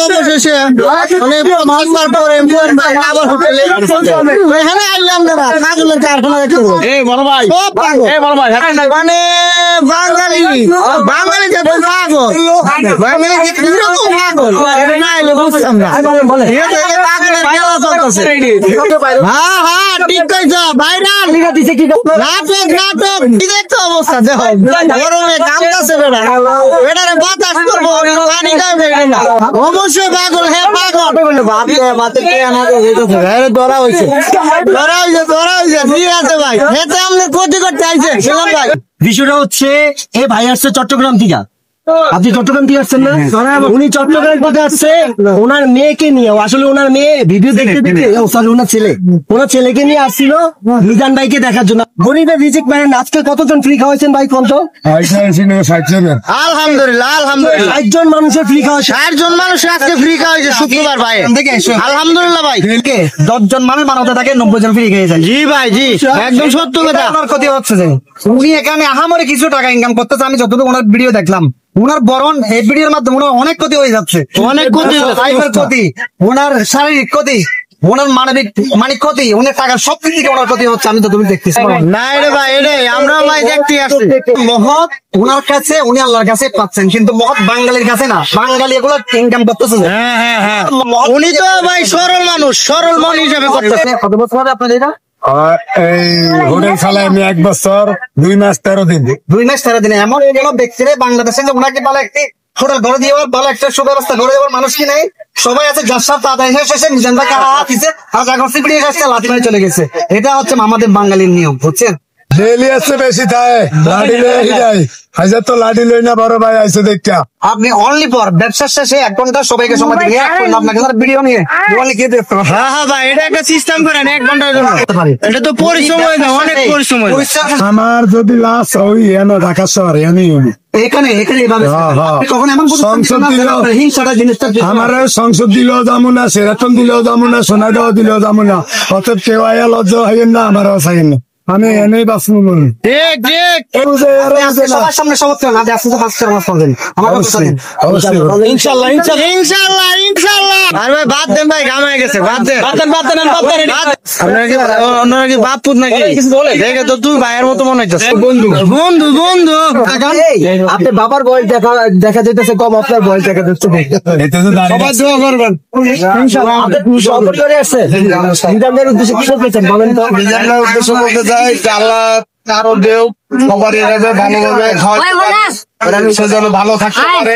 অবশেষে অনেক মাস পরে আবার হোটেলে এখানে আসলাম দাদা কাজলের কারখানা দেখতে মানে বাঙালি বাঙালি যে পাগল বাঙালি যে কিরকম পাগল এটা না এলে বুঝতাম না পাগলের খেলা চলতেছে। হ্যাঁ হ্যাঁ ঠিক কইছো ভাইরাল নাটক নাটক কি দেখছো অবস্থা দেখো গরমে কামতাছে বেটা বেটারে বাতাস করবো পানি খাবে না অবশ্যই পাগল হ্যাঁ পাগল বাপরে বাতে কে আনা হইতেছে ধরা হইছে ঠিক আছে ভাই হেতে আপনি ক্ষতি করতে আইছেন শিলন ভাই। বিষয়টা হচ্ছে এই ভাই আসছে চট্টগ্রাম থেকে, আপনি চট্টগ্রাম থেকে আসছেন না? উনি চট্টগ্রাম পথে আসছে ওনার মেয়েকে নিয়ে, আসলে ওনার মেয়ে ভিডিও দেখতে দেখতে সরি ওনার ছেলেকে নিয়ে আসছিল মিজান ভাইকে দেখার জন্য। গরিবের রিজিক ভাইয়ের আজকে কতজন ফ্রি খাওয়াইছেন ভাই কোন তো? আলহামদুলিল্লাহ আলহামদুলিল্লাহ 60 জন মানুষের ফ্রি খাওয়া, 60 জন মানুষ আজকে ফ্রি খাওয়াইছে শুক্রবার ভাই আলহামদুলিল্লাহ ভাই। 10 জন মানুষ বানাতে থাকে 90 জন ফ্রি খেয়েছেন। জি ভাই জি একদম সত্য কথা। আমার ক্ষতি হচ্ছে যে উনি এখানে আহামরি কিছু টাকা ইনকাম করতেছে, আমি যতটুকু ওনার ভিডিও দেখলাম ওনার বরণ এই ভিডিওর মাধ্যমে ওনার অনেক ক্ষতি হয়ে যাচ্ছে, অনেক ক্ষতি ক্ষতি ওনার শারীরিক ক্ষতি, ওনার মানবিক ক্ষতি, ওনার টাকার সব দিক থেকে ওনার ক্ষতি হচ্ছে। আমি তো তুমি দেখতেছি না রে ভাই এটাই আমরা ভাই দেখতে আসছি। মহৎ ওনার কাছে উনি আল্লাহর কাছে পাচ্ছেন, কিন্তু মহৎ বাঙালির কাছে না, বাঙালি এগুলো ইনকাম করতেছে। হ্যাঁ হ্যাঁ হ্যাঁ উনি তো ভাই সরল মানুষ, সরল মন হিসাবে করতেছে। কত বছর হবে আপনার এটা? এই হোটেল চালাই আমি 1 বছর 2 মাস 13 দিন। 2 মাস 13 দিনে এমন হয়ে গেল ব্যক্তিরে বাংলাদেশে যে ওনাকে ভালো একটি হোটেল ঘরে দিয়ে ভালো একটা সুব্যবস্থা করে দেওয়ার মানুষ কি নেই, সবাই আছে যার সাথে আদায় শেষে মিজান ভাইকে হাত দিচ্ছে আর জাগর সিপিড়ি এসে লাঠি মারি চলে গেছে। এটা হচ্ছে আমাদের বাঙালির নিয়ম, বুঝছেন? ডেলি আছে বেশি থাকে লাঠি লই যায় হাজার তো লাঠি লই না বড় ভাই আইছে দেখা। আপনি অনলি পর ব্যবসার শেষে 1 ঘন্টা সবাইকে সময় দিয়ে আপনাকে ভিডিও নিয়ে অনলি কে দেখতে পারেন। হ্যাঁ হ্যাঁ ভাই এটা একটা সিস্টেম করেন 1 ঘন্টার জন্য, এটা তো পরিশ্রম হয় না, অনেক পরিশ্রম হয়। আমার যদি লাশ ওই এনো ঢাকা শহরে আমি এখানে এভাবে কখন এমন সংসদ দিল হিংসাটা জিনিসটা আমার সংসদ দিলেও যাবো না, সেরাটন দিলেও যাবো না, সোনাগাঁও দিলেও যাবো না, অতএব কেউ আয়া লজ্জা হইেন না, আমারও চাইেন না, আমি এনেই বাঁচবো বলুন। ঠিক ঠিক সবার সামনে সমর্থন না আপনি তো ফার্স্ট আমার বলেন আমার ইনশাআল্লাহ ইনশাআল্লাহ ইনশাআল্লাহ ইনশাআল্লাহ। আর ভাই বাদ দেন ভাই গামায় গেছে বাদ দেন আপনারা কি আপনারা কি বাপ পুত নাকি দেখে তো তুই ভাইয়ের মতো মনে হইতাছে। বন্ধু বন্ধু বন্ধু আপনি বাবার বয়স দেখা যাইতেছে কম, আপনার বয়স দেখা যাচ্ছে। সবাই দোয়া করবেন ইনশাআল্লাহ। আপনি সফর করে আসছে নিজামের উদ্দেশ্যে কি বলতেছেন বলেন তো? নিজের উদ্দেশ্য বলতে চাই আল্লাহ কারো দেও সবার এভাবে ভালোভাবে খাওয়া ভালো থাকতে পারে।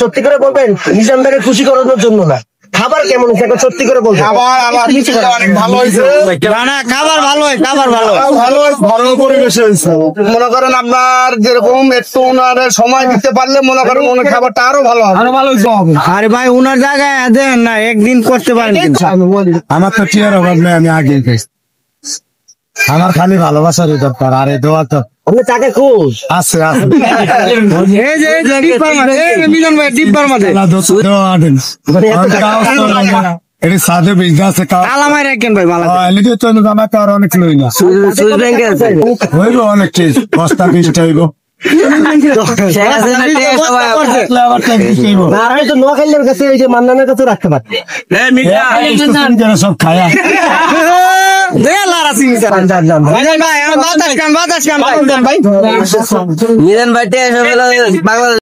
সত্যি করে বলবেন নিজাম ভাইকে খুশি করানোর জন্য না, খাবার কেমন সত্যি করে বলবেন? খাবার আমার অনেক ভালো হয়েছে, না খাবার ভালো হয়, খাবার ভালো ভালো ঘরোয়া পরিবেশে হয়েছে। মনে করেন আপনার যেরকম একটু ওনার সময় দিতে পারলে মনে করেন ওনার খাবারটা আরো ভালো হবে, আরো ভালো হয়েছে। আরে ভাই ওনার জায়গায় দেন না একদিন করতে পারেন, কিন্তু আমার তো টিয়ার অভাব নেই, আমি আগে আমার খালি ভালোবাসার দরকার, আর এই দোয়া তো টাকা খুশ আছে আছে। এই যে ডিব্বার মধ্যে মিলন ভাই ডিব্বার মধ্যে এটি সাদে বিজনেস আছে কালামাই রাখেন ভাই মালা এলিতে তো আমার কার অনেক লই না হইব অনেক ঠিক বস্তা 20টা হইব। নোয়াখালীর কাছে এই যে মান্নানের কাছে রাখতে পারবে সব খায়া ভাই বাতাস কান ভাই